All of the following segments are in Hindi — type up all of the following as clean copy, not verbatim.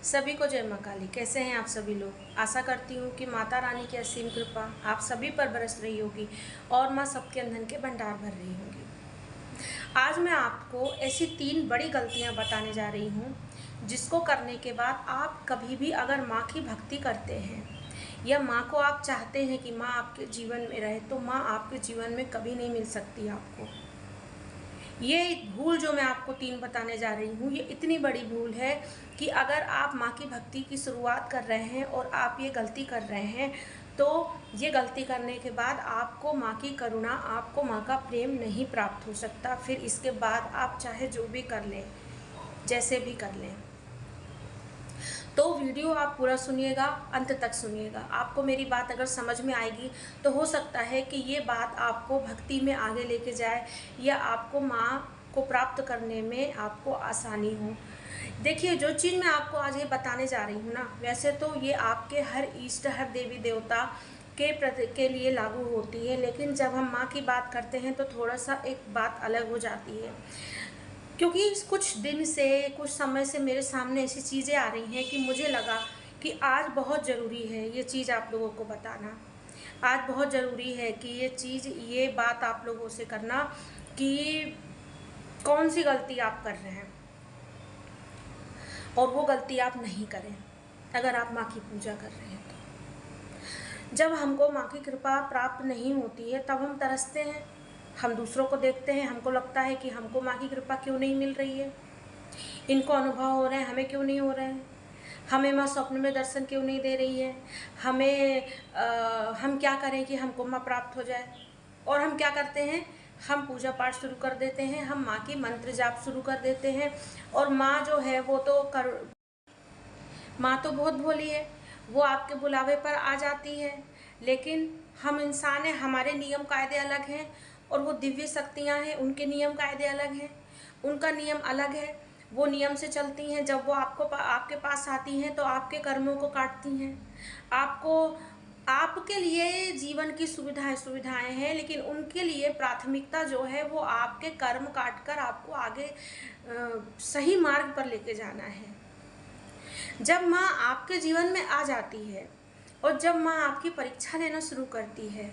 सभी को जय माँ काली। कैसे हैं आप सभी लोग। आशा करती हूँ कि माता रानी की असीम कृपा आप सभी पर बरस रही होगी और माँ सबके अंधन के भंडार भर रही होगी। आज मैं आपको ऐसी 3 बड़ी गलतियाँ बताने जा रही हूँ जिसको करने के बाद आप कभी भी अगर माँ की भक्ति करते हैं या माँ को आप चाहते हैं कि माँ आपके जीवन में रहे, तो माँ आपके जीवन में कभी नहीं मिल सकती आपको। ये भूल जो मैं आपको 3 बताने जा रही हूँ, ये इतनी बड़ी भूल है कि अगर आप माँ की भक्ति की शुरुआत कर रहे हैं और आप ये गलती कर रहे हैं, तो ये गलती करने के बाद आपको माँ की करुणा, आपको माँ का प्रेम नहीं प्राप्त हो सकता। फिर इसके बाद आप चाहे जो भी कर लें, जैसे भी कर लें। तो वीडियो आप पूरा सुनिएगा, अंत तक सुनिएगा। आपको मेरी बात अगर समझ में आएगी तो हो सकता है कि ये बात आपको भक्ति में आगे लेके जाए या आपको माँ को प्राप्त करने में आपको आसानी हो। देखिए, जो चीज़ मैं आपको आज ये बताने जा रही हूँ ना, वैसे तो ये आपके हर इष्ट, हर देवी देवता के लिए लागू होती है, लेकिन जब हम माँ की बात करते हैं तो थोड़ा सा एक बात अलग हो जाती है। क्योंकि कुछ दिन से, कुछ समय से मेरे सामने ऐसी चीज़ें आ रही हैं कि मुझे लगा कि आज बहुत ज़रूरी है ये चीज़ आप लोगों को बताना। आज बहुत ज़रूरी है कि ये बात आप लोगों से करना कि कौन सी गलती आप कर रहे हैं और वो गलती आप नहीं करें अगर आप माँ की पूजा कर रहे हैं तो। जब हमको माँ की कृपा प्राप्त नहीं होती है तब हम तरसते हैं, हम दूसरों को देखते हैं, हमको लगता है कि हमको माँ की कृपा क्यों नहीं मिल रही है, इनको अनुभव हो रहे हैं, हमें क्यों नहीं हो रहे हैं, हमें माँ स्वप्न में दर्शन क्यों नहीं दे रही है, हम क्या करें कि हमको माँ प्राप्त हो जाए। और हम क्या करते हैं, हम पूजा पाठ शुरू कर देते हैं, हम माँ की मंत्र जाप शुरू कर देते हैं। और माँ जो है माँ तो बहुत भोली है, वो आपके बुलावे पर आ जाती है। लेकिन हम इंसान हैं, हमारे नियम कायदे अलग हैं और वो दिव्य शक्तियाँ हैं, उनके नियम कायदे अलग हैं, उनका नियम अलग है। वो नियम से चलती हैं। जब वो आपके पास आती हैं तो आपके कर्मों को काटती हैं। आपके लिए जीवन की सुविधाएं हैं, लेकिन उनके लिए प्राथमिकता जो है वो आपके कर्म काट कर आपको आगे सही मार्ग पर लेके जाना है। जब माँ आपके जीवन में आ जाती है और जब माँ आपकी परीक्षा लेना शुरू करती है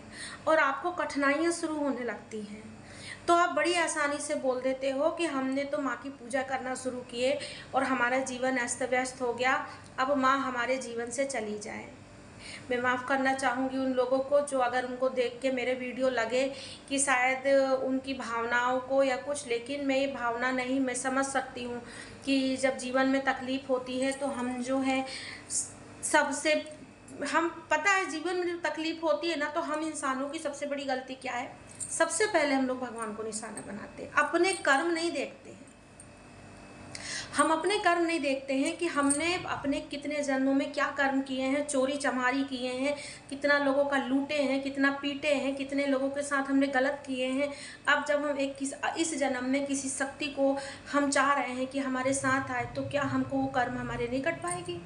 और आपको कठिनाइयाँ शुरू होने लगती हैं, तो आप बड़ी आसानी से बोल देते हो कि हमने तो माँ की पूजा करना शुरू किए और हमारा जीवन अस्त व्यस्त हो गया, अब माँ हमारे जीवन से चली जाए। मैं माफ़ करना चाहूँगी उन लोगों को जो अगर उनको देख के मेरे वीडियो लगे कि शायद उनकी भावनाओं को या कुछ, लेकिन मैं ये भावना नहीं, मैं समझ सकती हूँ कि जब जीवन में तकलीफ़ होती है तो हम जो है सबसे, हम पता है जीवन में जब तकलीफ़ होती है ना, तो हम इंसानों की सबसे बड़ी गलती क्या है, सबसे पहले हम लोग भगवान को निशाना बनाते हैं, अपने कर्म नहीं देखते हैं। हम अपने कर्म नहीं देखते हैं कि हमने अपने कितने जन्मों में क्या कर्म किए हैं, चोरी चमारी किए हैं, कितना लोगों का लूटे हैं, कितना पीटे हैं, कितने लोगों के साथ हमने गलत किए हैं। अब जब हम इस जन्म में किसी शक्ति को हम चाह रहे हैं कि हमारे साथ आए, तो क्या हमको वो कर्म हमारे नहीं कट पाएगी।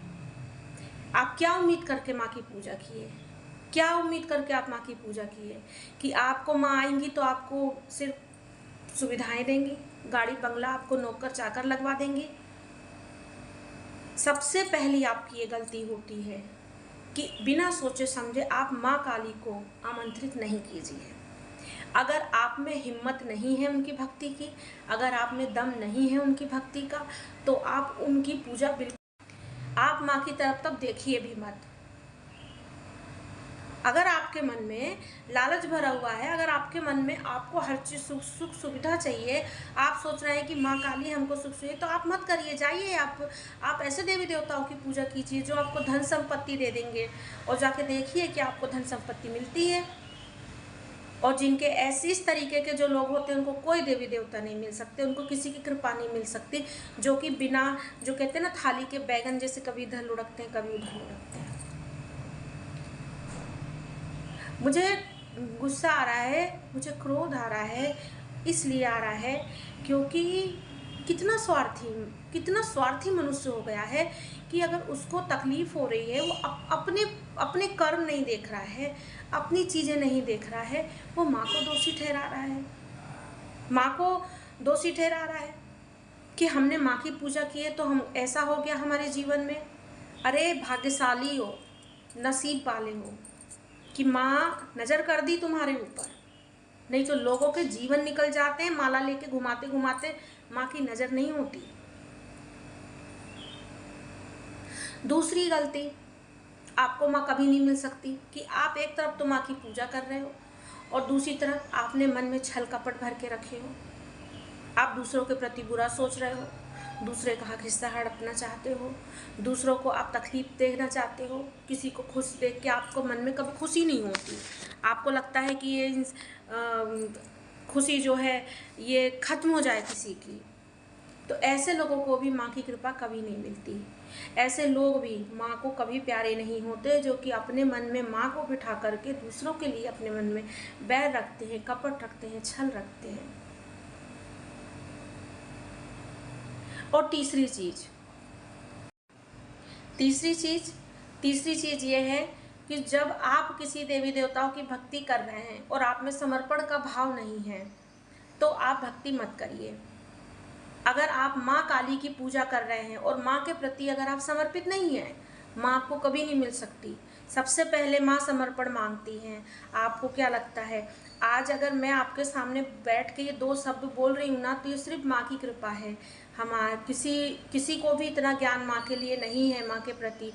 आप क्या उम्मीद करके माँ की पूजा किए, क्या उम्मीद करके आप माँ की पूजा किए कि आपको माँ आएंगी तो आपको सिर्फ सुविधाएं देंगी, गाड़ी बंगला, आपको नौकर चाकर लगवा देंगे। सबसे पहली आपकी ये गलती होती है कि बिना सोचे समझे आप माँ काली को आमंत्रित नहीं कीजिए। अगर आप में हिम्मत नहीं है उनकी भक्ति की, अगर आप में दम नहीं है उनकी भक्ति का, तो आप उनकी पूजा बिल्कुल, आप माँ की तरफ तब देखिए भी मत। अगर आपके मन में लालच भरा हुआ है, अगर आपके मन में आपको हर चीज़ सुख सुविधा चाहिए, आप सोच रहे हैं कि माँ काली हमको सुख चाहिए, तो आप मत करिए। जाइए आप ऐसे देवी देवताओं की पूजा कीजिए जो आपको धन संपत्ति दे देंगे, और जाके देखिए कि आपको धन संपत्ति मिलती है। और जिनके इस तरीके के जो लोग होते हैं उनको कोई देवी देवता नहीं मिल सकते, उनको किसी की कृपा नहीं मिल सकती, जो कि बिना, जो कहते हैं ना थाली के बैगन जैसे, कभी इधर लुढ़कते हैं कभी उधर लुढ़कते हैं। मुझे गुस्सा आ रहा है, मुझे क्रोध आ रहा है, इसलिए आ रहा है क्योंकि कितना स्वार्थी मनुष्य हो गया है कि अगर उसको तकलीफ़ हो रही है, वो अपने कर्म नहीं देख रहा है, अपनी चीज़ें नहीं देख रहा है, वो माँ को दोषी ठहरा रहा है, माँ को दोषी ठहरा रहा है। कि हमने माँ की पूजा की है तो हम ऐसा हो गया हमारे जीवन में। अरे भाग्यशाली हो, नसीब वाले हो कि माँ नज़र कर दी तुम्हारे ऊपर, नहीं तो लोगों के जीवन निकल जाते हैं माला लेके घुमाते घुमाते, माँ की नज़र नहीं होती। दूसरी गलती, आपको माँ कभी नहीं मिल सकती कि आप एक तरफ तो माँ की पूजा कर रहे हो और दूसरी तरफ आपने मन में छल कपट भर के रखे हो। आप दूसरों के प्रति बुरा सोच रहे हो, दूसरे का हक हिस्सा हड़पना चाहते हो, दूसरों को आप तकलीफ देना चाहते हो। किसी को खुश देख के आपको मन में कभी खुशी नहीं होती, आपको लगता है कि ये खुशी जो है ये ख़त्म हो जाए किसी की। तो ऐसे लोगों को भी माँ की कृपा कभी नहीं मिलती। ऐसे लोग भी माँ को कभी प्यारे नहीं होते, जो कि अपने मन में माँ को बिठा करके दूसरों के लिए अपने मन में बैर रखते हैं, कपट रखते हैं, छल रखते हैं। और तीसरी चीज़ ये है कि जब आप किसी देवी देवताओं की भक्ति कर रहे हैं और आप में समर्पण का भाव नहीं है तो आप भक्ति मत करिए। अगर आप माँ काली की पूजा कर रहे हैं और माँ के प्रति अगर आप समर्पित नहीं हैं, माँ आपको कभी नहीं मिल सकती। सबसे पहले माँ समर्पण मांगती हैं। आपको क्या लगता है, आज अगर मैं आपके सामने बैठ के ये 2 शब्द बोल रही हूँ ना, तो ये सिर्फ माँ की कृपा है। किसी को भी इतना ज्ञान माँ के लिए नहीं है, माँ के प्रति।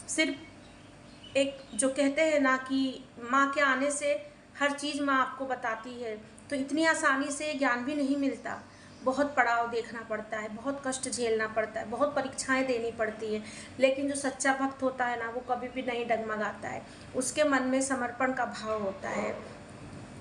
सिर्फ एक जो कहते हैं ना कि माँ के आने से हर चीज़ माँ आपको बताती है, तो इतनी आसानी से ज्ञान भी नहीं मिलता। बहुत पड़ाव देखना पड़ता है, बहुत कष्ट झेलना पड़ता है, बहुत परीक्षाएं देनी पड़ती हैं। लेकिन जो सच्चा भक्त होता है ना, वो कभी भी नहीं डगमगाता है, उसके मन में समर्पण का भाव होता है।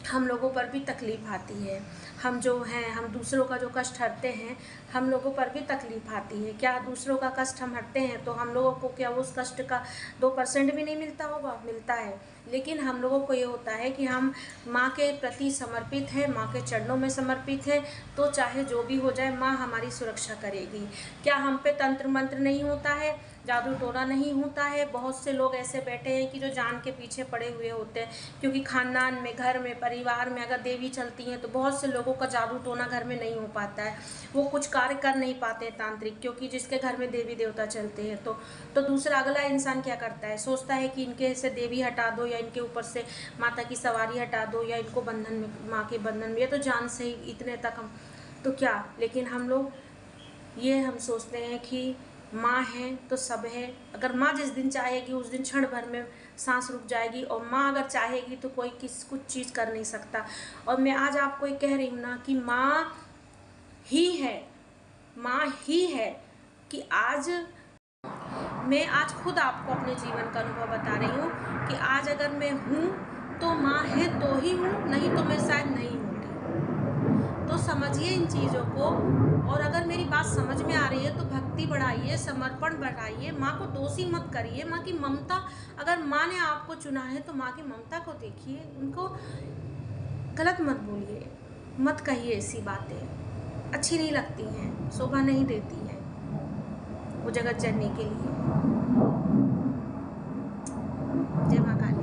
हम लोगों पर भी तकलीफ़ आती है, हम जो हैं, हम दूसरों का जो कष्ट हरते हैं, हम लोगों पर भी तकलीफ़ आती है। क्या दूसरों का कष्ट हम हरते हैं तो हम लोगों को क्या उस कष्ट का 2% भी नहीं मिलता होगा? मिलता है। लेकिन हम लोगों को ये होता है कि हम माँ के प्रति समर्पित हैं, माँ के चरणों में समर्पित हैं, तो चाहे जो भी हो जाए माँ हमारी सुरक्षा करेगी। क्या हम पे तंत्र मंत्र नहीं होता है, जादू टोना नहीं होता है? बहुत से लोग ऐसे बैठे हैं कि जो जान के पीछे पड़े हुए होते हैं, क्योंकि खानदान में, घर में, परिवार में अगर देवी चलती हैं तो बहुत से लोगों का जादू टोना घर में नहीं हो पाता है, वो कुछ कार्य कर नहीं पाते हैं तांत्रिक, क्योंकि जिसके घर में देवी देवता चलते हैं तो दूसरा अगला इंसान क्या करता है, सोचता है कि इनके से देवी हटा दो या इनके ऊपर से माता की सवारी हटा दो या इनको बंधन में, माँ के बंधन में, ये तो जान से ही इतने तक हम तो क्या। लेकिन हम लोग ये हम सोचते हैं कि माँ है तो सब है। अगर माँ जिस दिन चाहेगी उस दिन क्षण भर में सांस रुक जाएगी, और माँ अगर चाहेगी तो कोई कुछ चीज़ कर नहीं सकता। और मैं आज आपको ये कह रही हूँ ना कि माँ ही है कि आज मैं खुद आपको अपने जीवन का अनुभव बता रही हूँ कि आज अगर मैं हूँ तो माँ है तो ही हूँ, नहीं तो मैं शायद नहीं होती। तो समझिए इन चीज़ों को, और अगर मेरी बात समझ में आ रही है तो भक्ति बढ़ाइए, समर्पण बढ़ाइए, माँ को दोषी मत करिए। माँ की ममता, अगर माँ ने आपको चुना है तो माँ की ममता को देखिए, उनको गलत मत बोलिए, मत कहिए ऐसी बातें, अच्छी नहीं लगती हैं, शोभा नहीं देती हैं वो जगत जननी के लिए। जय माँ काली।